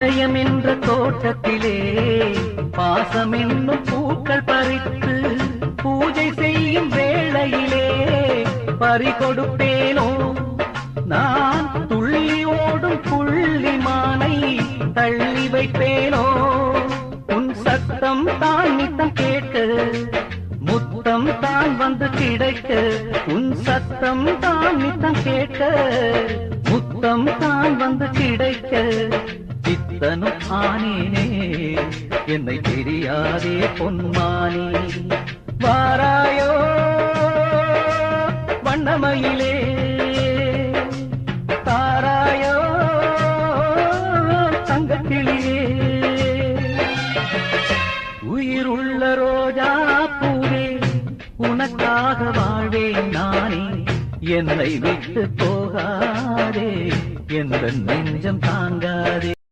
இதயம் என்ற தோட்டத்திலே பாசம் என்னும் பூக்கள் பறித்து பூஜை செய்யும் வேளையிலே பறி கொடுப்பேனோ நான் துள்ளி ஓடும் புள்ளிமானை தள்ளி வைப்பேனோ உன் சத்தம் தான் நித்தம் கேட்க முத்தம் தான் வந்து கிடைக்க உன் சத்தம் தான் நித்தம் கேட்க முத்தம் தான் வந்து கிடைக்க சித்தனும் ஆனேனே என்னை தெரியாதே பொன்மானே வாராயோ வண்ணமயிலே தாராயோ தங்கக்கிளியே உயிருள்ள ரோஜா பூவே உனக்காக வாழ்வேன் நானே என்னை விட்டு போகாதே எந்த நெஞ்சம் தாங்காதே